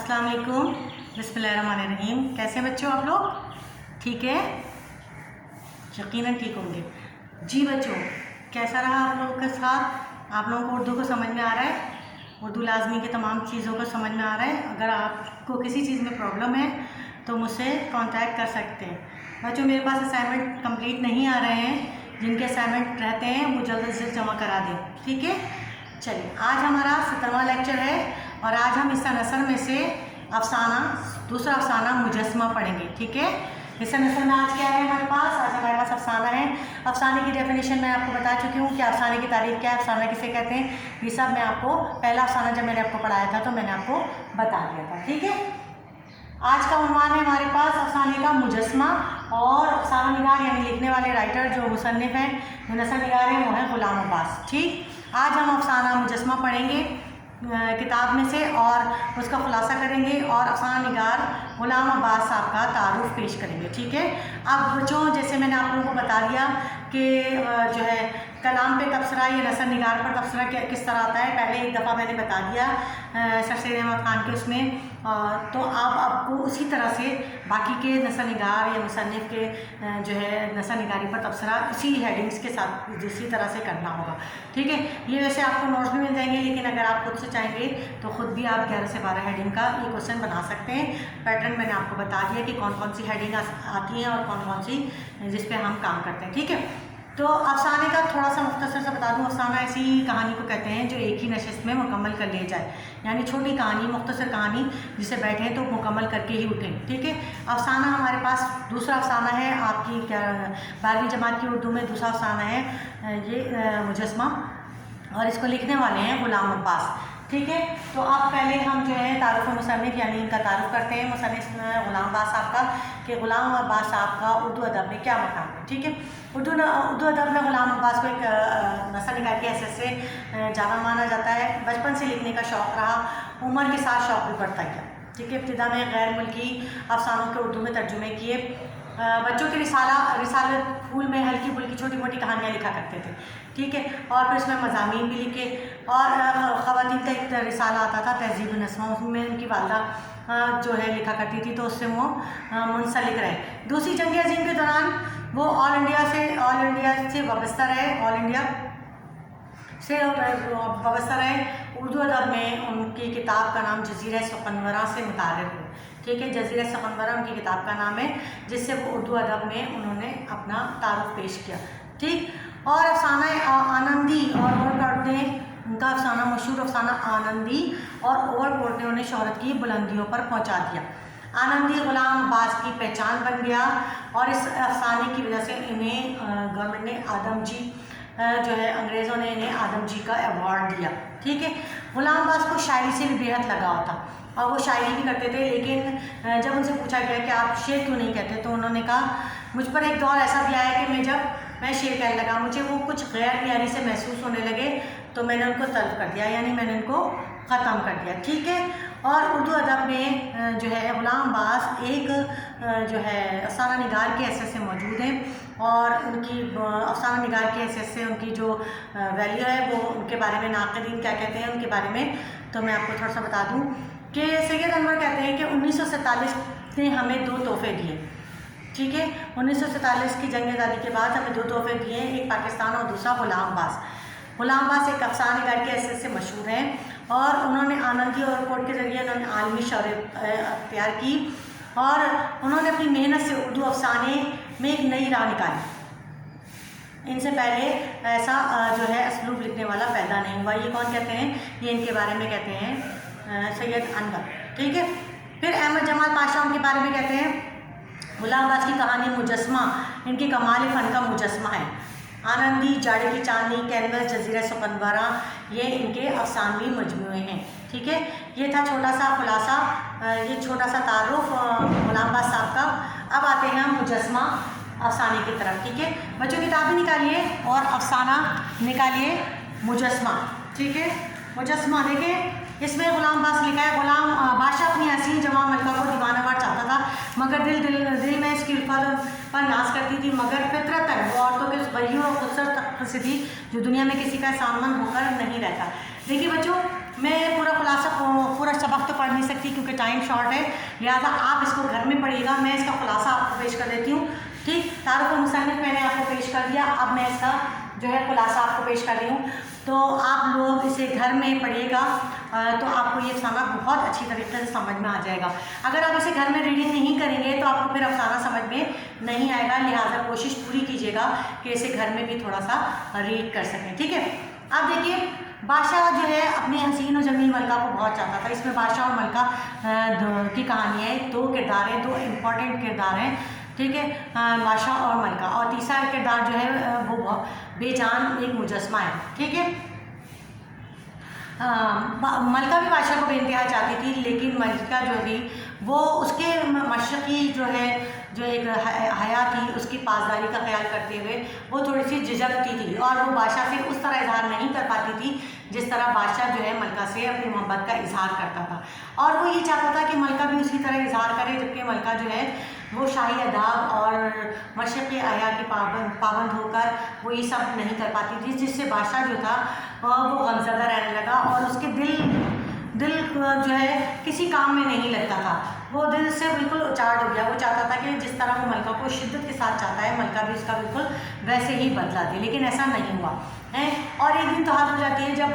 अस्सलाम वालेकुम, बिस्मिल्लाहिर्रहमानिर्रहीम। कैसे बच्चों आप लोग? ठीक है, यकीनन ठीक होंगे। जी बच्चों, कैसा रहा आप लोगों के साथ? आप लोगों को उर्दू को समझ में आ रहा है? उर्दू लाजमी की तमाम चीज़ों को समझ में आ रहा है? अगर आपको किसी चीज़ में प्रॉब्लम है तो मुझसे कांटेक्ट कर सकते हैं। बच्चों, मेरे पास असाइनमेंट कंप्लीट नहीं आ रहे हैं, जिनके असाइनमेंट रहते हैं वो जल्द से जल्द जमा करा दें। ठीक है, चलिए आज हमारा 17वां लेक्चर है और आज हम हिस्सा नसर में से अफसाना, दूसरा अफसाना मुजस्मा पढ़ेंगे। ठीक है, हिस्सा नसर में आज क्या है हमारे पास? आज हमारे पास अफसाना है। अफसाने की डेफिनेशन मैं आपको बता चुकी हूँ कि अफसाने की तारीफ क्या है, अफसाना किसे कहते हैं, ये सब मैं आपको पहला अफसाना जब मैंने आपको पढ़ाया था तो मैंने आपको बता दिया था। ठीक है, आज का उन्वान है हमारे पास अफसाने का मुजस्मा, और अफसाना निगार यानी लिखने वाले राइटर जो मुसन्निफ हैं, जो नसर निगार हैं, वो है गुलाम अब्बास। ठीक, आज हम अफसाना मुजस्मा पढ़ेंगे किताब में से और उसका खुलासा करेंगे और अफसाना निगार गुलाम अब्बास साहब का तारुफ पेश करेंगे। ठीक है, अब बच्चों जैसे मैंने आप लोगों को बता दिया कि जो है कलाम पे तबसरा या नसर निगार पर तबसरा किस तरह आता है, पहले एक दफ़ा मैंने बता दिया सर सैयद अहमद ख़ान के उसमें, तो आप आपको उसी तरह से बाकी के नसर निगार या मुसन्निफ के जो है नसर निगारी पर तबसरा इसी हेडिंग्स के साथ इसी तरह से करना होगा। ठीक है, ये वैसे आपको नोट्स भी मिल जाएंगे, लेकिन अगर आप खुद से चाहेंगे तो ख़ुद भी आप 11 से 12 हेडिंग का ये क्वेश्चन बना सकते हैं। पैटर्न मैंने आपको बता दिया कि कौन कौन सी हेडिंग आती हैं और कौन कौन सी जिस पे हम काम करते हैं। ठीक है, तो अफसाने का थोड़ा सा मुख्तसर से बता दूं। अफसाना ऐसी कहानी को कहते हैं जो एक ही नशिस्त में मुकम्मल कर ले जाए, यानी छोटी कहानी, मुख्तसर कहानी जिसे बैठें तो मुकम्मल करके ही उठें। ठीक है, अफसाना हमारे पास दूसरा अफसाना है आपकी 12वीं जमात की उर्दू में दूसरा अफसाना है ये मुजस्मा, और इसको लिखने वाले हैं गुलाम अब्बास। ठीक है, तो अब पहले हम जो है तारुफ मुसन्निफ यानी इनका तारुफ करते हैं मुसन्निफ गुलाम अब्बास साहब का, कि गुलाम अब्बास साहब का उर्दू अदब में क्या मकाम है। ठीक है, उर्दू अदब में गुलाम अब्बास को एक नसर निगार के हैसियत से जाना माना जाता है। बचपन से लिखने का शौक़ रहा, उम्र के साथ शौक़ भी बढ़ता गया। ठीक है, इब्तिदा में गैर मुल्की अफसानों के उर्दू में तर्जुमे किए। बच्चों के रिसालत फूल में हल्की फुल्की छोटी मोटी कहानियाँ लिखा करते थे। ठीक है, और फिर उसमें मज़ामीन भी लिखे, और ख़वातीन का एक रिसाला आता था तहज़ीब नस्मा, उसमें उनकी वालदा जो है लिखा करती थी, तो उससे वो मुंसलिक रहे। दूसरी जंग अज़ीम के दौरान वो ऑल इंडिया से वाबस्ता रहे, ऑल इंडिया से वाबस्ता रहे। उर्दू अदब में उनकी किताब का नाम जज़ीरा सुकनवरा से मुतारिफ है। ठीक है, जज़ीरा सुकनवरा उनकी किताब का नाम है, जिससे वो उर्दू अदब में उन्होंने अपना तारुफ पेश किया। ठीक, और अफसाना आनंदी और ओवरकोट ने, उनका अफसाना मशहूर अफसाना आनंदी और ओवरकोट ने उन्हें शोहरत की बुलंदियों पर पहुंचा दिया। आनंदी गुलाम अब्बास की पहचान बन गया, और इस अफसाने की वजह से इन्हें गवर्नमेंट ने आदम जी जो है अंग्रेज़ों ने इन्हें आदम जी का अवार्ड दिया। ठीक है, गुलाम अब्बास को शायरी से भी बेहद लगाव था और वो शायरी भी करते थे, लेकिन जब उनसे पूछा गया कि आप शेर क्यों नहीं कहते, तो उन्होंने कहा मुझ पर एक दौर ऐसा भी आया कि मैं शेर कहने लगा, मुझे वो कुछ गैर प्यारी से महसूस होने लगे, तो मैंने उनको तल्फ कर दिया, यानी मैंने उनको ख़त्म कर दिया। ठीक है, और उर्दू अदब में जो है गुलाम अब्बास एक जो है अफसाना निगार के हैसियत से मौजूद हैं, और उनकी अफसाना निगार की हैसियत से उनकी जो वैल्यू है वो उनके बारे में नाक़दीन क्या कहते हैं उनके बारे में, तो मैं आपको थोड़ा सा बता दूं कि सैयद अनवर कहते हैं कि 1947 ने हमें 2 तोहफ़े दिए। ठीक है, 1947 की जंग आज़ादी के बाद हमें 2 तोहफ़े दिए, एक पाकिस्तान और दूसरा गुलाम अब्बास। गुलाम अब्बास एक अफसाना निगार की हैसियत से मशहूर हैं, और उन्होंने आनंदी और कोट के ज़रिए उन्होंने आलमी शोहरत अख्तियार की, और उन्होंने अपनी मेहनत से उर्दू अफसाने में एक नई राह निकाली। इनसे पहले ऐसा जो है असलूब लिखने वाला पैदा नहीं हुआ। ये कौन कहते हैं? ये इनके बारे में कहते हैं सैयद अनवर। ठीक है, फिर अहमद जमाल पाशा उनके बारे में कहते हैं गुलाम अब्बास की कहानी मुजस्मा इनकी कमाल फ़न का मुजस्मा है। आनंदी, जाड़े की चांदनी, कैनवस, जज़ीरा सुकनवरा, ये इनके अफसानवी मजमूए हैं। ठीक है, ये था छोटा सा खुलासा, ये छोटा सा तारुफ गुलाम अब्बास साहब का। अब आते हैं हम मुजस्मा अफसाने की तरफ। ठीक है बच्चों, किताबें निकालिए और अफसाना निकालिए मुजस्मा। ठीक है, मुजस्मा देखें, इसमें गुलाम अब्बास लिखा है। गुलाम बादशाह अपनी हसीन जवान मलका को दीवानावार चाहता था, मगर दिल में इसकी उल्फत पर नाज करती थी, मगर फितरतन वो औरतों के उस बहियों और खूबसूरत तक से थी जो दुनिया में किसी का सामन होकर नहीं रहता। देखिए बच्चों, मैं पूरा खुलासा पूरा सबक तो पढ़ नहीं सकती क्योंकि टाइम शॉर्ट है, लिहाजा आप इसको घर में पढ़िएगा। मैं इसका खुलासा आपको पेश कर देती हूँ। ठीक, तारुफ मुसन्निफ मैंने आपको पेश कर दिया, अब मैं इसका जो है खुलासा आपको पेश कर रही हूँ। तो आप लोग इसे घर में पढ़िएगा तो आपको ये अफसाना बहुत अच्छी तरीके से समझ में आ जाएगा। अगर आप इसे घर में रीडिंग नहीं करेंगे तो आपको फिर अफसाना समझ में नहीं आएगा, लिहाजा कोशिश पूरी कीजिएगा कि इसे घर में भी थोड़ा सा रीड कर सकें। ठीक है, अब देखिए, बादशाह जो है अपनी हसीन और जमील मलका को बहुत चाहता था। इसमें बादशाह और मलका की कहानी है, दो किरदार हैं, दो इम्पॉर्टेंट किरदार हैं। ठीक है, बादशाह और मलका, और तीसरा किरदार जो है वो बहुत बेजान एक मुजस्मा है। ठीक है, मलका भी बादशाह को बेइंतहा चाहती थी, लेकिन मलका जो थी वो उसके मशरक़ी जो एक हया थी उसकी पासदारी का ख्याल करते हुए वो थोड़ी सी झिझकती थी और वो बादशाह से उस तरह इजहार नहीं कर पाती थी जिस तरह बादशाह जो है मलका से अपनी मोहब्बत का इजहार करता था। और वो ये चाहता था कि मलका भी उसी तरह इजहार करे, जबकि मलका जो है वो शाही अदाब और मशरक़ी हया की पाबंद होकर वो ये सब नहीं कर पाती थी, जिससे बादशाह जो था वो गमज़दा रहने लगा और उसके दिल जो है किसी काम में नहीं लगता था। वो दिल से बिल्कुल उचाट हो गया। वो चाहता था कि जिस तरह वो मलका को शिद्दत के साथ चाहता है, मलका भी उसका बिल्कुल वैसे ही बदला दे, लेकिन ऐसा नहीं हुआ है। और एक दिन तो हाथ हो जाती है जब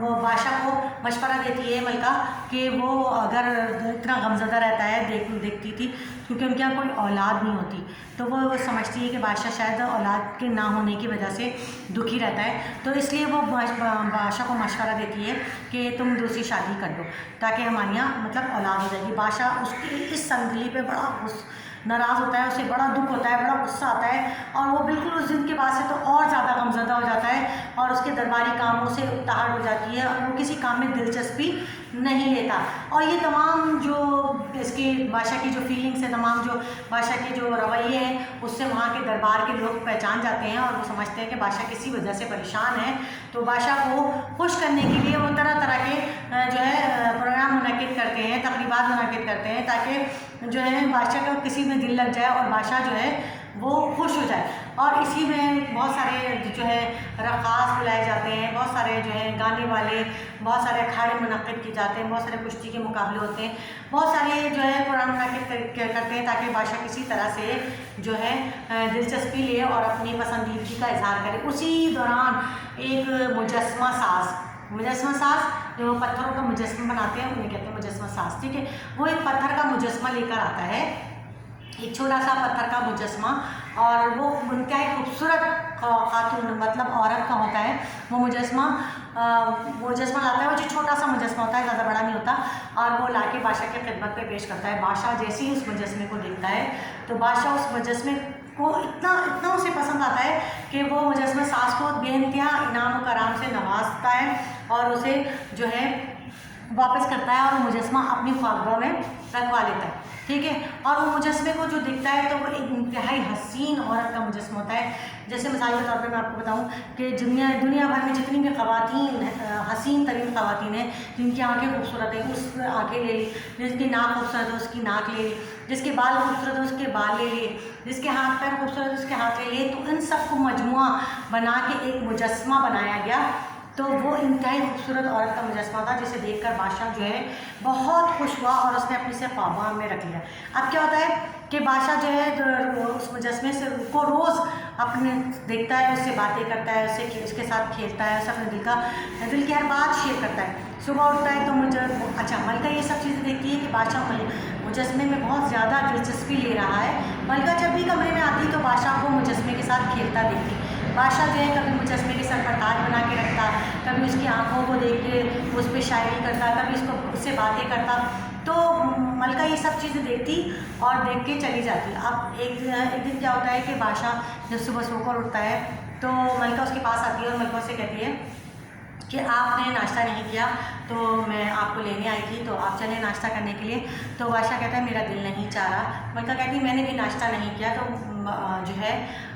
वो बादशाह को मशवरा देती है मलका कि वो अगर इतना गमज़दा रहता है, देखती थी क्योंकि उनके यहाँ कोई औलाद नहीं होती, तो वो समझती है कि बादशाह शायद औलाद के ना होने की वजह से दुखी रहता है, तो इसलिए वो बादशाह को मशवरा देती है कि तुम दूसरी शादी कर दो ताकि हमारे यहाँ मतलब औलाद हो जाएगी। बादशाह उसकी इस संगली पे बड़ा नाराज़ होता है, उसे बड़ा दुख होता है, बड़ा गुस्सा आता है और वो बिल्कुल उस दिन के बाद से तो और ज़्यादा गमज़दा हो जाता है और उसके दरबारी कामों से उताहड़ हो जाती है और वो किसी काम में दिलचस्पी नहीं लेता। और ये तमाम जो इसकी बादशाह की जो फीलिंग्स है, तमाम जो बादशाह के जो रवैये हैं, उससे वहाँ के दरबार के लोग पहचान जाते हैं और वो समझते हैं कि बादशाह किसी वजह से परेशान है। तो बादशाह को खुश करने के लिए वो तरह तरह के जो है प्रोग्राम मुनक़िद करते हैं, तक़रीबात मुनक़िद करते हैं ताकि जो है बादशाह का किसी में दिल लग जाए और बादशाह जो है वो खुश हो जाए। और इसी में बहुत सारे जो है रक़ास बुलाए जाते हैं, बहुत सारे जो है गाने वाले, बहुत सारे अखाड़े मुनक़िद किए जाते हैं, बहुत सारे कुश्ती के मुकाबले होते हैं, बहुत सारे जो है प्रोग्राम मुनक़िद करते हैं ताकि बादशाह किसी तरह से जो है दिलचस्पी ले और अपनी पसंदीदगी का इजहार करे। उसी दौरान एक मुजस्मा साज जो पत्थरों का मुजस्मा बनाते हैं उन्हें कहते हैं मुजस्मा साज। ठीक है, वो एक पत्थर का मुजस्मा लेकर आता है, एक छोटा सा पत्थर का मुजस्मा, और वो उनका एक खूबसूरत खातून मतलब औरत का होता है। वो मुजस्मा लाता है, वो जो छोटा सा मुजस्मा होता है, ज़्यादा बड़ा नहीं होता, और वो लाके बादशाह की खिदमत पे पेश करता है। बादशाह जैसे ही उस मुजस्मे को देखता है तो बादशाह उस मुजस्मे को इतना उसे पसंद आता है कि वो मुजस्मे सास को बेइंतहा इनाम और कराम से नवाजता है और उसे जो है वापस करता है और वो मुजस्मा अपनी ख्वाबगाह में रखवा लेता है। ठीक है, और वो मुजस्मे को जो दिखता है तो वो एक इंतहाई हसीन औरत का मुजस्मा होता है। जैसे मिसाल के तौर पे मैं आपको बताऊं कि दुनिया भर में जितनी भी ख़वातीन हसीन तरीन ख़वातीन हैं, जिनकी आंखें खूबसूरत हैं उस आंखें ले ली, जिसकी नाक खूबसूरत है उसकी नाक ले ली, जिसके बाल खूबसूरत है उसके बाल ले लिए, जिसके हाथ पैर खूबसूरत है उसके हाथ ले लिए, तो इन सबको मजमुआ बना के एक मुजस्मा बनाया गया। तो वो इंतहाई खूबसूरत औरत का मुजस्मा था जिसे देखकर बादशाह जो है बहुत खुश हुआ और उसने अपनी से ख्वाबगाह में रख लिया। अब क्या होता है कि बादशाह जो है उस मुजस्मे से को रोज़ अपने देखता है, उससे बातें करता है, उसके साथ खेलता है, उसे अपने दिल की हर बात शेयर करता है। सुबह उठता है तो मलका ये सब चीज़ें देखती है कि बादशाह मुजस्मे में बहुत ज़्यादा दिलचस्पी ले रहा है। मलका जब भी कमरे में आती तो बादशाह को मुजस्मे के साथ खेलता देखती। बादशाह जो है कभी मुजस्मे के सर पर ताज बना के रखता, कभी उसकी आंखों को देख के उस पर शायरी करता, कभी उससे बातें करता। तो मलका ये सब चीज़ें देखती और देख के चली जाती। अब एक दिन क्या होता है कि बादशाह जब सुबह सोकर उठता है तो मलका उसके पास आती है और मलका से कहती है कि आपने नाश्ता नहीं किया तो मैं आपको लेने आई थी, तो आप चले नाश्ता करने के लिए। तो बादशाह कहता है मेरा दिल नहीं चाह रहा। मलका कहती है मैंने भी नाश्ता नहीं किया। तो जो है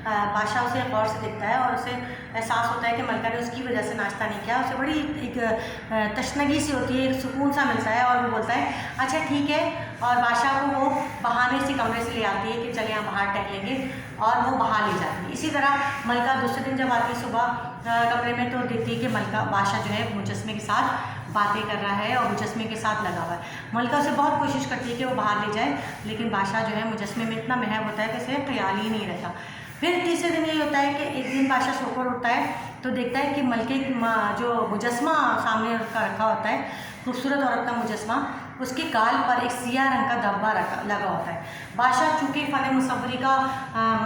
बादशाह उसे गौर से देखता है और उसे एहसास होता है कि मलका ने उसकी वजह से नाश्ता नहीं किया। उसे बड़ी एक तशनगी सी होती है, एक सुकून सा मिलता है और वो बोलता है अच्छा ठीक है, और बादशाह को वो बहाने से कमरे से ले आती है कि चले यहाँ बाहर टहलेंगे, और वो बाहर ले जाती है। इसी तरह मलका दूसरे दिन जब आती है सुबह कमरे में तो देखती है कि मलका बादशाह जो है मुजस्मे के साथ बातें कर रहा है और मुजस्मे के साथ लगा हुआ है। मलका उसे बहुत कोशिश करती है कि वो बाहर ले जाए, लेकिन बादशाह जो है मुजस्मे में इतना महब होता है कि उसे ख्याल ही नहीं रहता। फिर तीसरे दिन ये होता है कि एक दिन बादशाह सोकर उठता है तो देखता है कि मलके जो मुजस्मा सामने रखा होता है, खूबसूरत औरत का मुजस्मा, उसके गाल पर एक सियाह रंग का धब्बा लगा होता है। बादशाह चूँकि फ़न मुसव्वरी का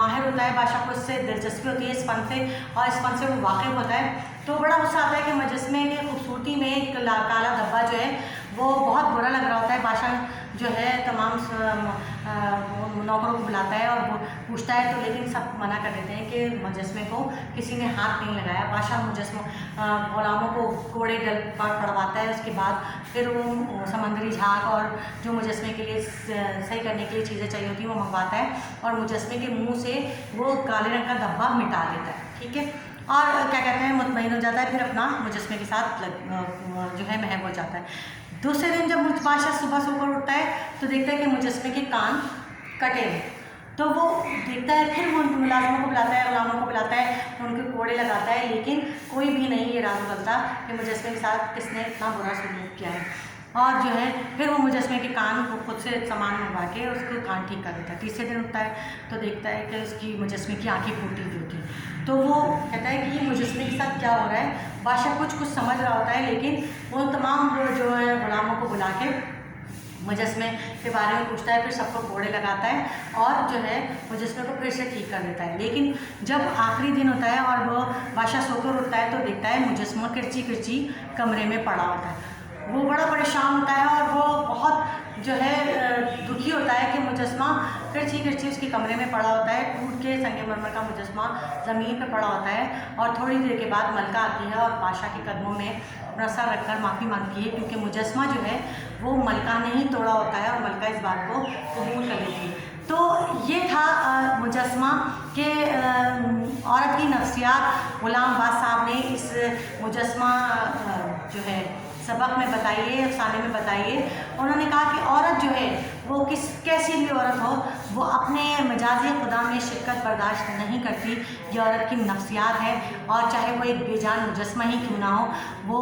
माहिर होता है, बादशाह को इससे दिलचस्पी होती है इस फ़न से, और इस फ़न से वो वाकिफ़ होता है, तो बड़ा गुस्सा आता है कि मुजस्मे की खूबसूरती में एक काला धब्बा जो है वो बहुत बुरा लग रहा होता है। बादशाह जो है तमाम नौकरों को बुलाता है और वो पूछता है, तो लेकिन सब मना कर देते हैं कि मुजस्मे को किसी ने हाथ नहीं लगाया। बादशाह गुलामों को घोड़े डल पर पड़वाता है, उसके बाद फिर वो समंदरी झाग और जो मुजस्मे के लिए सही करने के लिए चीज़ें चाहिए होती हैं वो मंगवाता है और मुजस्मे के मुंह से वो काले रंग का धब्बा मिटा देता है। ठीक है, और क्या कहते हैं मुतमईन हो जाता है, फिर अपना मुजस्मे के साथ जो है महब हो जाता है। दूसरे दिन जब बादशाह सुबह सोकर उठता है तो देखता है कि मुजस्मे के कान कटे हैं, तो वो देखता है, फिर वो मुलाजिमों को बुलाता है, गुलामों को बुलाता है, उनके कोड़े लगाता है, लेकिन कोई भी नहीं ये राज उगलता कि मुजस्मे के साथ किसने इतना बुरा सलूक किया है। और जो है फिर वो मुजस्मे के कान को खुद से सामान मंगवा के उसको कान ठीक कर देता है। तीसरे दिन उठता है तो देखता है कि उसकी मुजस्मे की आंखें फूटी हुई होती हैं, तो वो कहता है कि ये मुजस्मे के साथ क्या हो रहा है। बादशाह कुछ समझ रहा होता है, लेकिन वो तमाम जो है गुलामों को बुला के मुजस्मे के बारे में पूछता है, फिर सबको घोड़े लगाता है और जो है मुजस्मे को फिर से ठीक कर देता है। लेकिन जब आखिरी दिन होता है और वो बादशाह सोकर उठता है तो देखता है मुजस्मा किरची किरची कमरे में पड़ा होता है। वो बड़ा परेशान होता है और वो बहुत जो है दुखी होता है कि मुजस्मा किरची किरची उसके कमरे में पड़ा होता है, टूट के संगमरमर का मुजस्मा ज़मीन पर पड़ा होता है। और थोड़ी देर के बाद मलका आती है और बादशाह के कदमों में अपना सर रखकर माफ़ी मांगती है, क्योंकि मुजस्मा जो है वो मलका ने ही तोड़ा होता है और मलका इस बात को कबूल कर लेती है। तो ये था मुजस्मा के औरत की नफ्सियात गुलाम अब्बास साहब ने इस मुजस्मा जो है सबक में बताइए, अफसाने में बताइए। उन्होंने कहा कि औरत जो है वो कैसी भी औरत हो, वो अपने मजाजी खुदा में शिरकत बर्दाश्त नहीं करती। ये औरत की नफ्सियात है, और चाहे वो एक बेजान मुजस्मा ही क्यों ना हो, वो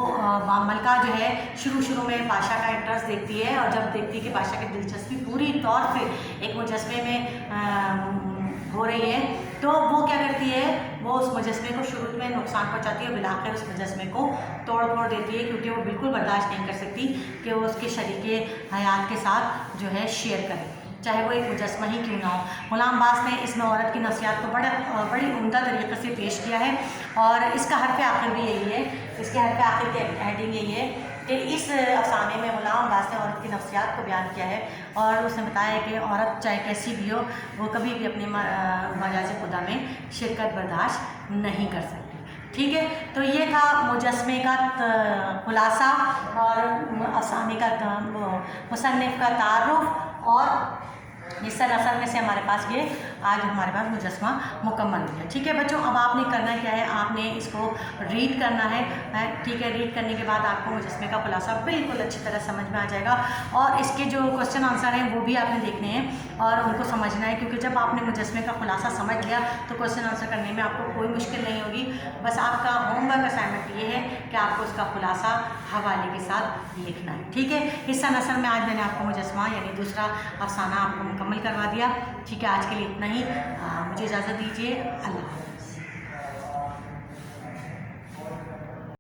मलका जो है शुरू में बादशाह का इंटरेस्ट देखती है, और जब देखती है कि बादशाह की दिलचस्पी पूरी तौर से एक मुजस्मे में हो रही है, तो वो क्या करती है, वो उस मुजस्मे को शुरू में नुकसान पहुंचाती है और बिलाकर उस मुजस्मे को तोड़ फोड़ देती है, क्योंकि वो बिल्कुल बर्दाश्त नहीं कर सकती कि वो उसके शरीके हयात के साथ जो है शेयर करे, चाहे वो एक मुजस्मा ही क्यों ना हो। गुलाम अब्बास ने इसमें औरत की नफ्सियात को बड़ी उम्दा तरीके से पेश किया है, और इसका हरफ आखिर भी यही है, इसके हरफ आखिर की हेडिंग यही है कि इस अफसाने में गुलाम अब्बास ने औरत की नफ्सियात को बयान किया है, और उसने बताया है कि औरत चाहे कैसी भी हो, वो कभी भी अपने मजाज खुदा में शिरकत बर्दाश्त नहीं कर सकती। ठीक है, तो ये था मुजस्मे का खुलासा और अफसाने का मुसन्निफ़ का तारुफ, और इस नसर में से हमारे पास ये आज हमारे पास मुजस्मा मुकम्मल हो गया। ठीक है बच्चों, अब आपने करना क्या है, आपने इसको रीड करना है। ठीक है, रीड करने के बाद आपको मुजस्मे का खुलासा बिल्कुल अच्छी तरह समझ में आ जाएगा, और इसके जो क्वेश्चन आंसर हैं वो भी आपने देखने हैं और उनको समझना है, क्योंकि जब आपने मुजस्मे का खुलासा समझ लिया तो क्वेश्चन आंसर करने में आपको कोई मुश्किल नहीं होगी। बस आपका होमवर्क असाइनमेंट ये है कि आपको उसका खुलासा हवाले के साथ लिखना है। ठीक है, हिस्सा नसर में आज मैंने आपको मुजस्मा यानी दूसरा अफसाना आपको मुकम्मल करवा दिया। ठीक है, आज के लिए इतना ही। मुझे इजाज़त दीजिए। अल्लाह।